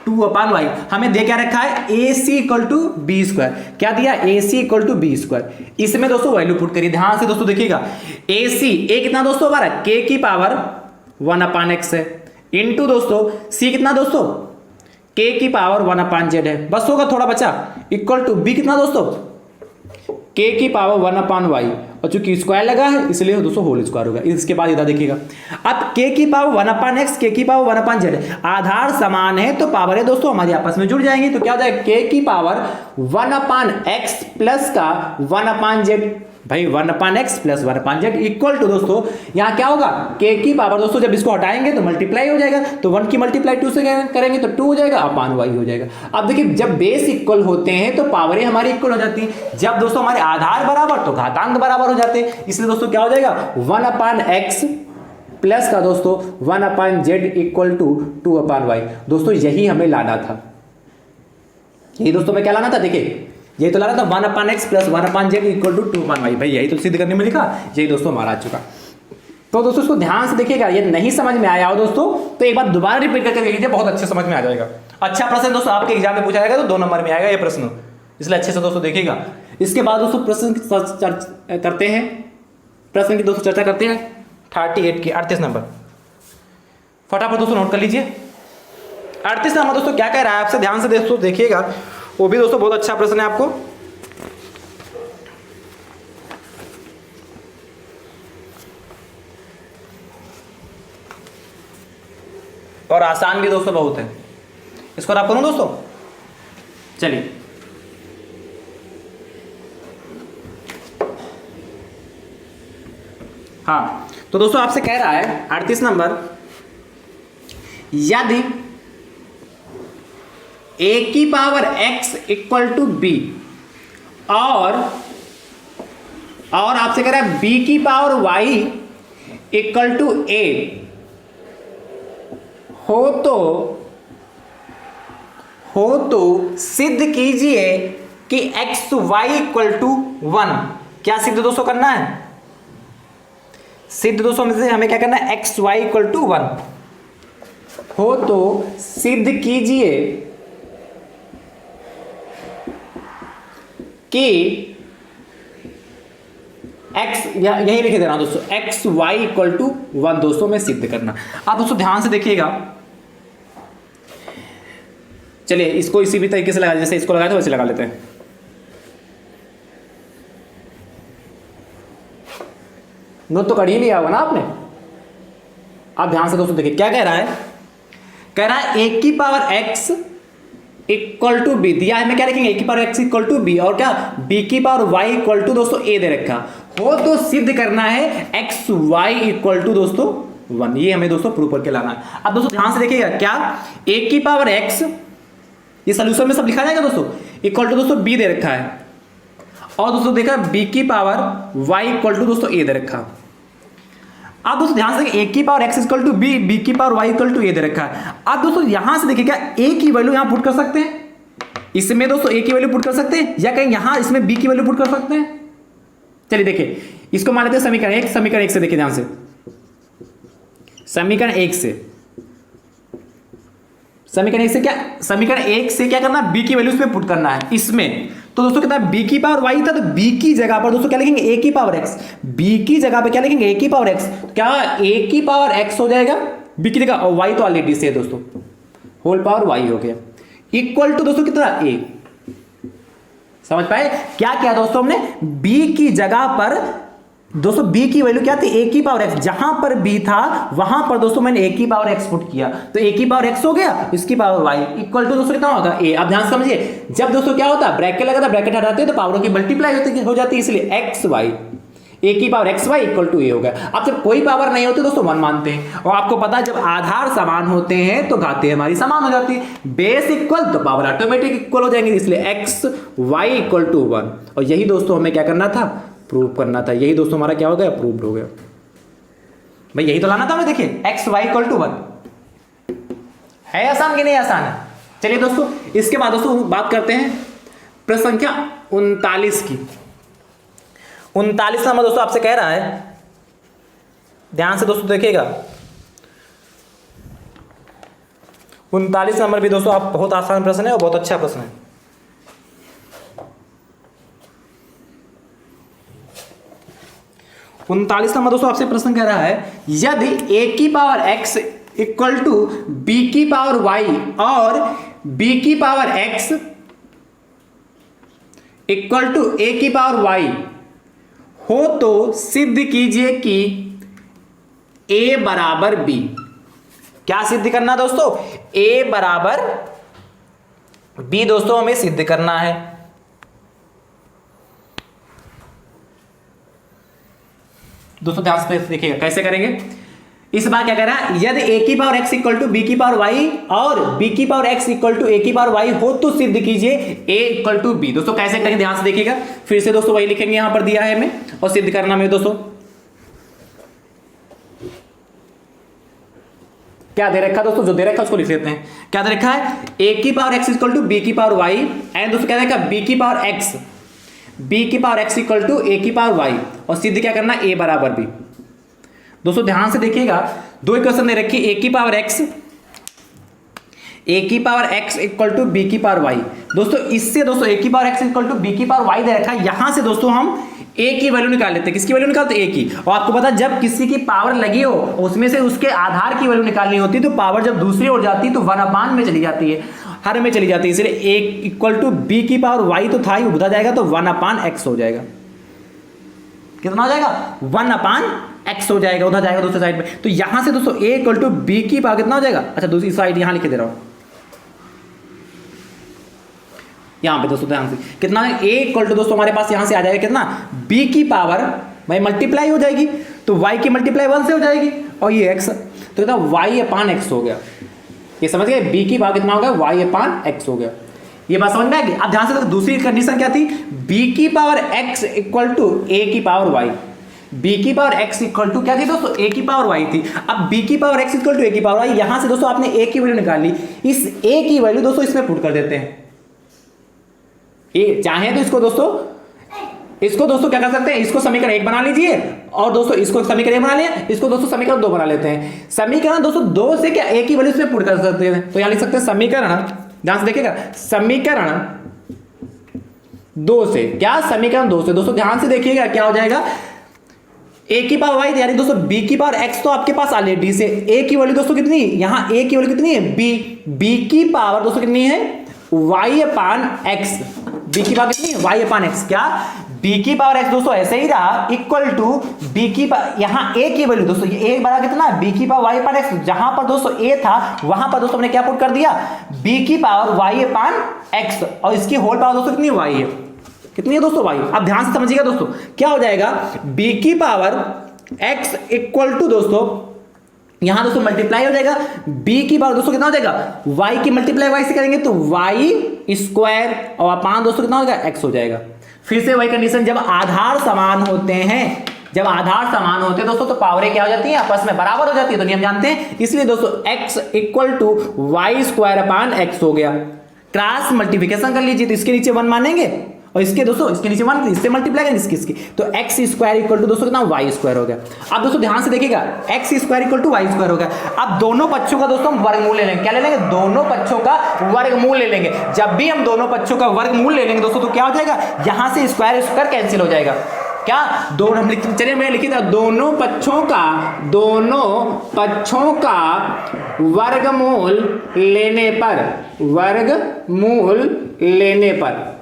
2/y। हमें दे क्या रखा है, AC equal to B square. क्या दिया, AC equal to B square. इसमें दोस्तों वैल्यू पुट करिए, ध्यान से दोस्तों देखिएगा। AC a कितना दोस्तों हमारा, k की पावर 1/x है, इंटू दोस्तों c कितना दोस्तों, k की पावर 1/z है, बस होगा थोड़ा बचा, इक्वल टू b कितना दोस्तों, k की पावर 1/y, और चूंकि स्क्वायर लगा है इसलिए दोस्तों होल स्क्वायर होगा। इसके बाद इधर देखिएगा, अब k की पावर 1/x, k की पावर 1/z, आधार समान है तो पावर है दोस्तों हमारी आपस में जुड़ जाएंगी। तो क्या हो जाएगा, k की पावर 1/x प्लस का 1/z, भाई 1/x plus 1/z equal to दोस्तों यहाँ क्या होगा, k की पावर दोस्तों जब इसको हटाएंगे तो मल्टीप्लाई हो जाएगा, तो 1 की मल्टीप्लाई 2 से करेंगे तो 2 हो जाएगा, अपान y हो जाएगा। अब देखिए जब बेस इक्वल होते हैं तो पावरें हमारी इक्वल हो जाती हैं, जब दोस्तों हमारे आधार बराबर तो घातांक बराबर हो जाते हैं, इसलिए दोस्तों क्या हो जाएगा, 1/x प्लस का दोस्तों 1/z इक्वल टू 2/y। दोस्तों यही हमें लाना था, यही दोस्तों में क्या लाना था, देखिए यही तो लाना था 1/x plus 1/z equal to 2/y। भाई यही तो सिद्ध करने में लिखा, यही दोस्तों हमारा आ चुका। तो दोस्तों इसको ध्यान से देखिएगा, ये नहीं समझ में आया हो दोस्तों तो एक बार दोबारा रिपीट करके देख लीजिए, बहुत अच्छे समझ में आ जाएगा। अच्छा प्रश्न दोस्तों आपके एग्जाम में पूछा जाएगा तो 2 नंबर में आएगा ये प्रश्न, इसलिए अच्छे से दोस्तों देखिएगा। इसके बाद दोस्तों प्रश्न करते हैं, प्रश्न की दोस्तों चर्चा करते हैं 38 की 38 नंबर, फटाफट दोस्तों नोट कर लीजिए। 38 नंबर दोस्तों क्या कह रहा है आपसे, ध्यान से दोस्तों देखिएगा, वो भी दोस्तों बहुत अच्छा प्रश्न है आपको। और आसान भी दोस्तों बहुत है। इसको रब करूं दोस्तों, चलिए हाँ, तो दोस्तों आपसे कह रहा है 38 नंबर, यदि a की power x equal to B और आपसे कह रहा है b की power y equal to a हो तो सिद्ध कीजिए कि एक्स वाई इक्वल टू 1। क्या सिद्ध दोस्तों करना है? सिद्ध दोस्तों में से हमें क्या करना है? एक्स वाई इक्वल टू 1 हो तो सिद्ध कीजिए कि एक्स, यही लिख देना दोस्तों, एक्स वाई इक्वल टू 1 दोस्तों में सिद्ध करना। आप दोस्तों ध्यान से देखिएगा, चलिए इसको इसी भी तरीके से लगा, जैसे इसको लगाए थे वैसे लगा लेते हैं। नोट तो कर ही लिया होगा ना आपने। आप ध्यान से दोस्तों देखिए क्या कह रहा है, कह रहा है a की power x equal to B, दिया है, मैं क्या लिखेंगे? a की power x equal to B, और क्या b की पावर y इक्वल टू दोस्तों a दे रखा हो तो सिद्ध करना है x y इक्वल टू दोस्तों 1। ये हमें दोस्तों प्रूव करके लाना है। अब दोस्तों ध्यान से देखिएगा, क्या a की पावर x, ये सोल्यूशन में सब लिखा जाएगा दोस्तों, इक्वल टू दोस्तों b दे रखा है, और दोस्तों देखा b की पावर y इक्वल टू दोस्तों a दे रखा। आप दोस्तों ध्यान से देखिए, a की power x equal to b, b की power y equal to a दे रखा है। आप दोस्तों यहां से देखिए, क्या a की वैल्यू यहां पुट कर सकते हैं? इसमें दोस्तों a की वैल्यू पुट कर सकते हैं, या कहीं यहां इसमें b की वैल्यू पुट कर सकते हैं? चलिए देखिए, इसको मान लेते हैं समीकरण 1। समीकरण 1 से देखिए ध्यान से, समीकरण 1 से, समीकरण 1 से क्या, समीकरण 1 से क्या करना है? b की वैल्यू इसमें पुट करना है इसमें। तो दोस्तों कितना b की पावर y था, तो b की जगह पर दोस्तों क्या लिखेंगे? a की पावर x। b की जगह पे क्या लिखेंगे? a की पावर x। तो क्या a की पावर x हो जाएगा b की जगह, और y तो ऑलरेडी से है दोस्तों, होल पावर y हो गया, इक्वल टू दोस्तों कितना? a। समझ पाए क्या किया दोस्तों हमने? b की जगह पर दोस्तों b की वैल्यू क्या थी? a की पावर x। जहां पर b था वहां पर दोस्तों मैंने a की पावर x पुट किया, तो a की पावर x हो गया, इसकी पावर y इक्वल टू दोस्तों कितना होगा? a। अब ध्यान से समझिए, जब दोस्तों क्या होता है, ब्रैकेट लगा था, ब्रैकेट हटाते हैं तो पावरों की मल्टीप्लाई हो जाती है, इसलिए x y, a की power x y equal to a हो गया। अब जब कोई पावर नहीं होती दोस्तों 1 मानते हैं, और आपको पता है जब आधार समान होते हैं तो घातें हमारी समान हो जाती है। बेस इक्वल तो पावर ऑटोमेटिक इक्वल हो जाएंगे, इसलिए x y इक्वल टू 1। और यही दोस्तों हमें क्या करना था? प्रूव करना था। यही दोस्तों हमारा क्या हो गया? प्रूव्ड हो गया। भाई यही तो लाना था हमें। देखिए एक्स वाई इक्वल टू 1 है आसान कि नहीं आसान है? चलिए दोस्तों, इसके बाद दोस्तों बात करते हैं प्रश्न संख्या 39 की। 39 नंबर दोस्तों आपसे कह रहा है, ध्यान से दोस्तों देखिएगा, 39 नंबर भी दोस्तों आप बहुत आसान प्रश्न है और बहुत अच्छा प्रश्न है। उनतालीस नंबर दोस्तों आपसे प्रश्न कह रहा है, यदि a की power x equal to b की पावर y और b की power x equal to a की पावर y हो तो सिद्ध कीजिए कि a बराबर b। क्या सिद्ध करना दोस्तों? a बराबर b दोस्तों हमें सिद्ध करना है। दोस्तों ध्यान से देखिएगा कैसे करेंगे। इस बार क्या कह रहा है, यदि a की power x equal to b की पावर y और b की power x equal to a की पावर y हो तो सिद्ध कीजिए a इक्वल टू b। दोस्तों कैसे करेंगे ध्यान से देखिएगा, फिर से दोस्तों वही लिखेंगे, यहां पर दिया है हमें और सिद्ध करना में दोस्तों क्या दे रखा है दोस्तों, जो दे रखा है उसको लिख लेते हैं। क्या दे रखा है? a की power x equal to b की पावर y एंड दोस्तों क्या दे रखा? b की पावर x, b की power x equal to a की पावर y और सिद्ध क्या करना? a बराबर b। दोस्तों ध्यान से देखिएगा, दो इक्वेशन दे रखी, a की पावर x, a की power x equal to b की पावर y। दोस्तों इससे दोस्तों a की power x equal to b की पावर y दे रखा है, यहां से दोस्तों हम a की वैल्यू निकाल लेते हैं। किसकी वैल्यू निकालते हैं? a की। और आपको पता है जब किसी की पावर लगी हो उसमें से उसके आधार की वैल्यू निकालनी होती है, तो पावर जब दूसरी ओर जाती है तो 1/, में चली जाती है, हर में चली जाती है, इसलिए a इक्वल टू b की पावर y तो था ही, उधर जाएगा तो 1/x हो जाएगा। कितना हो जाएगा? 1/x x हो जाएगा, उधर जाएगा दूसरी साइड में। तो यहां से दोस्तों a इक्वल टू बी की पावर कितना हो जाएगा, अच्छा दूसरी साइड यहां लिख के दे रहा हूं, यहां पे दोस्तों ध्यान से कितना है, a इक्वल टू दोस्तों हमारे पास यहां से आ जाएगा कितना, b की पावर भाई मल्टीप्लाई हो जाएगी, तो y की मल्टीप्लाई 1 से हो जाएगी, और ये x तो इतना y अपान x हो गया। ये समझ गए, b की पावर कितना हो गया, y अपान x हो गया। ये बात समझ में आ गई। अब ध्यान से देखो दूसरी कंडीशन क्या थी, b की power x equal to a की पावर y, b की पावर x इक्वल टू क्या थी दोस्तों, a की पावर y थी। अब b की power x equal to a की पावर y, यहां से दोस्तों आपने a की वैल्यू निकाल ली, इस a की वैल्यू दोस्तों इसमें पुट कर देते हैं। ये चाहे तो इसको दोस्तों क्या कर सकते हैं, इसको समीकरण 1 बना लीजिए, और दोस्तों इसको समीकरण 1 बना लिया, इसको दोस्तों समीकरण 2 बना लेते हैं। समीकरण दोस्तों 2 से क्या a की वैल्यू इसमें पुट कर सकते हैं, तो यहां लिख सकते हैं समीकरण, ध्यान से देखिएगा, समीकरण 2 से, क्या समीकरण 2 से दोस्तों ध्यान से देखिएगा क्या हो जाएगा, a की पावर y यानी दोस्तों b की पावर x तो आपके पास ऑलरेडी से, a की वैल्यू दोस्तों कितनी, यहां a की वैल्यू कितनी है b की पावर दोस्तों कितनी है y अपान x, b की पावर कितनी है y अपान x, क्या b की पावर x दोस्तों ऐसे ही रहा इक्वल टू b की पावर, यहां a की वैल्यू दोस्तों ये a बड़ा कितना है b की पावर y अपान x, जहां पर दोस्तों a था वहां पर दोस्तों हमने क्या पुट कर दिया, b की पावर y अपान x, और इसकी होल पावर दोस्तों कितनी y है, कितनी है दोस्तों y। अब ध्यान से समझिएगा दोस्तों क्या हो जाएगा, b की पावर x इक्वल टू दोस्तों यहां दोस्तों मल्टीप्लाई हो जाएगा, b की पावर दोस्तों कितना हो जाएगा, y की मल्टीप्लाई y से करेंगे तो y स्क्वायर, और अपान दोस्तों कितना हो जाएगा, x हो जाएगा। फिर से वही कंडीशन, जब आधार समान होते हैं, जब आधार समान होते हैं दोस्तों तो पावरें क्या हो जाती हैं, आपस में बराबर हो जाती है, तो नियम जानते हैं, इसलिए दोस्तों x equal to Y square upon x हो गया। क्रॉस मल्टीप्लिकेशन कर लीजिए तो इसके नीचे 1 मानेंगे, और इसके दोस्तों इसके नीचे 1, इससे मल्टीप्लाई करेंगे इसकी, तो x स्क्वायर इक्वल टू दोस्तों कितना, y स्क्वायर हो गया। अब दोस्तों ध्यान से देखिएगा, x square equal to y square हो गया। अब दोनों पक्षों का दोस्तों हम वर्गमूल ले लेंगे, क्या ले लेंगे, दोनों पक्षों का वर्गमूल ले लेंगे। जब भी हम दोनों पक्षों का वर्गमूल ले लेंगे दोस्तों तो क्या हो जाएगा, यहां से स्क्वायर स्क्वायर कैंसिल हो जाएगा, क्या दोनों हम लिख, चलिए मैं लिखी था, दोनों पक्षों का वर्गमूल लेने पर,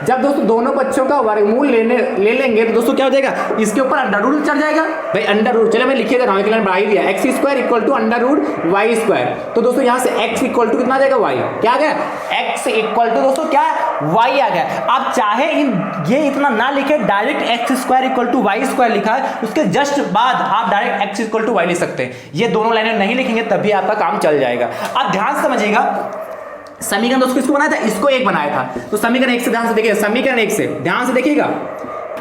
जब दोस्तों दोनों पक्षों का वर्गमूल ले लेंगे तो दोस्तों क्या हो जाएगा, इसके ऊपर अंडर रूट चढ़ जाएगा भाई, अंडर रूट, चलिए मैं लिखिए दे रहा हूं, एक लाइन बढ़ा ही दिया, x square equal to under root y square, तो दोस्तों यहां से x इक्वल टू कितना आ जाएगा, y, क्या आ गया, x इक्वल टू दोस्तों क्या y आ गया। आप चाहे ये इतना ना लिखे, direct x square equal to y square लिखा है, उसके जस्ट बाद आप direct x equal to y लिख सकते हैं। ये दोनों लाइनें नहीं लिखेंगे तब भी आपका काम चल जाएगा। अब ध्यान से समझिएगा, समीकरण दोस्तों किसको बनाया था, इसको 1 बनाया था, तो समीकरण 1 से ध्यान से देखिए, समीकरण 1 से ध्यान से देखिएगा,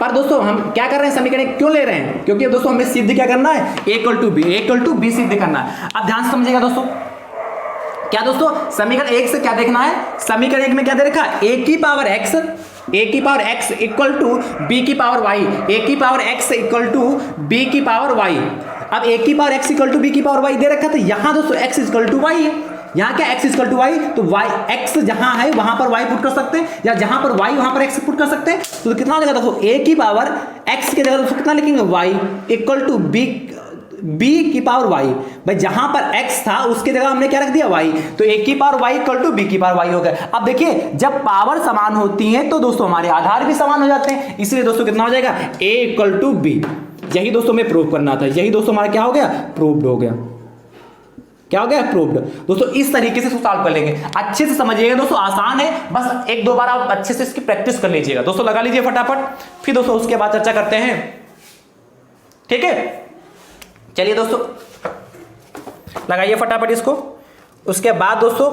पर दोस्तों हम क्या कर रहे हैं, समीकरण 1 क्यों ले रहे हैं, क्योंकि दोस्तों हमें सिद्ध क्या करना है, a इक्वल टू b सिद्ध करना है। अब ध्यान से समझिएगा दोस्तों, क्या दोस्तों समीकरण 1 से क्या देखना है, समीकरण 1 में क्या दे रखा है, a की power x equal to b की पावर y, a की power x equal to b की पावर y। अब a की power x equal to b की पावर y दे रखा है, तो यहां दोस्तों x इक्वल टू y है, यहाँ क्या x इक्वल टू वाई, तो y x जहां है वहां पर y पुट कर सकते हैं, या जहां पर y वहां पर x पुट कर सकते हैं, तो कितना हो जाएगा दोस्तों, a की पावर x की जगह दोस्तों कितना लिखेंगे, y इक्वल टू b की पावर y, भाई जहां पर x था उसकी जगह हमने क्या रख दिया y, तो a की power y equal to b की पावर y हो गया। अब देखिए जब पावर समान होती है तो दोस्तों हमारे आधार भी समान हो जाते हैं, इसलिए दोस्तों कितना हो जाएगा, a इक्वल टू b। यही दोस्तों हमें प्रूव करना था, यही दोस्तों हमारा क्या हो गया, प्रूव्ड हो गया, क्या हो गया, प्रूव्ड। दोस्तों इस तरीके से सॉल्व कर लेंगे, अच्छे से समझिएगा दोस्तों, आसान है, बस 1-2 बार आप अच्छे से इसकी प्रैक्टिस कर लीजिएगा दोस्तों, लगा लीजिए फटाफट, फिर दोस्तों उसके बाद चर्चा करते हैं, ठीक है। चलिए दोस्तों लगाइए फटाफट इसको, उसके बाद दोस्तों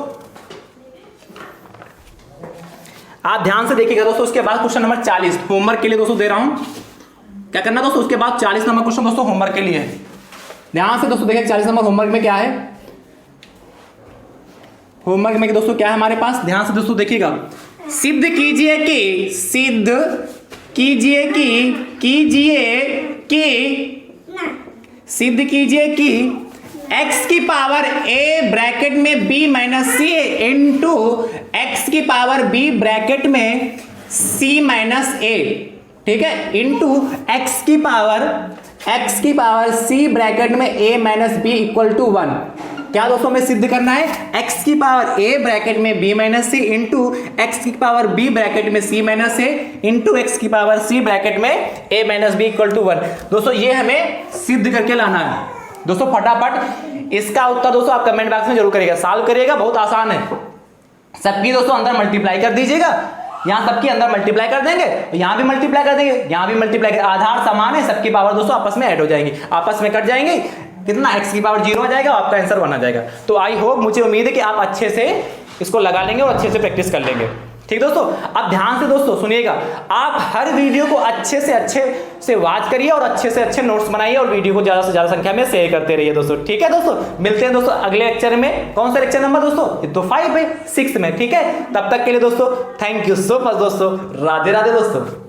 आप ध्यान से देखिएगा दोस्तों, उसके बाद क्वेश्चन नंबर 40 होमवर्क के लिए दोस्तों दे रहा हूं, क्या करना दोस्तों, उसके बाद 40 नंबर क्वेश्चन दोस्तों होमवर्क के लिए है। ध्यान से दोस्तों देखिए 40 नंबर होमवर्क में क्या है, होमवर्क में दोस्तों क्या है हमारे पास, ध्यान से दोस्तों देखिएगा, सिद्ध कीजिए कि x की पावर a ब्रैकेट में b minus C into X की पावर b ब्रैकेट में c माइनस a, ठीक है, इंटू x की पावर c ब्रैकेट में a minus b equal to 1, क्या दोस्तों हमें सिद्ध करना है, x की पावर a ब्रैकेट में b minus C into X की पावर b ब्रैकेट में c minus a into X की पावर c ब्रैकेट में a minus b equal to 1। दोस्तों ये हमें सिद्ध करके लाना है। दोस्तों फटाफट इसका उत्तर दोस्तों आप कमेंट बॉक्स में जरूर करिएगा, सॉल्व करिएगा, बहुत आसान है। सबकी दोस्तों अंदर मल्टीप्लाई कर दीजिएगा, यहां सबकी अंदर मल्टीप्लाई कर देंगे, यहां भी मल्टीप्लाई कर देंगे, यहां भी मल्टीप्लाई कर, आधार समान है, सबकी पावर दोस्तों आपस में ऐड हो जाएंगी, आपस में कट जाएंगे, कितना x की पावर 0 हो जाएगा, आपका आंसर 1 आ जाएगा। तो आई होप, मुझे उम्मीद है कि आप अच्छे से इसको लगा लेंगे और अच्छे से प्रैक्टिस कर लेंगे। ठीक दोस्तों, अब ध्यान से दोस्तों सुनिएगा, आप हर वीडियो को अच्छे से वॉच करिए और अच्छे से अच्छे नोट्स बनाइए और वीडियो को ज्यादा से ज्यादा संख्या में शेयर करते रहिए दोस्तों। ठीक है दोस्तों, मिलते हैं दोस्तों अगले लेक्चर में। कौन सा लेक्चर नंबर दोस्तों, ये तो 5 है, 6 में। ठीक है, तब तक के लिए दोस्तों थैंक यू सो मच दोस्तों, राधे राधे दोस्तों।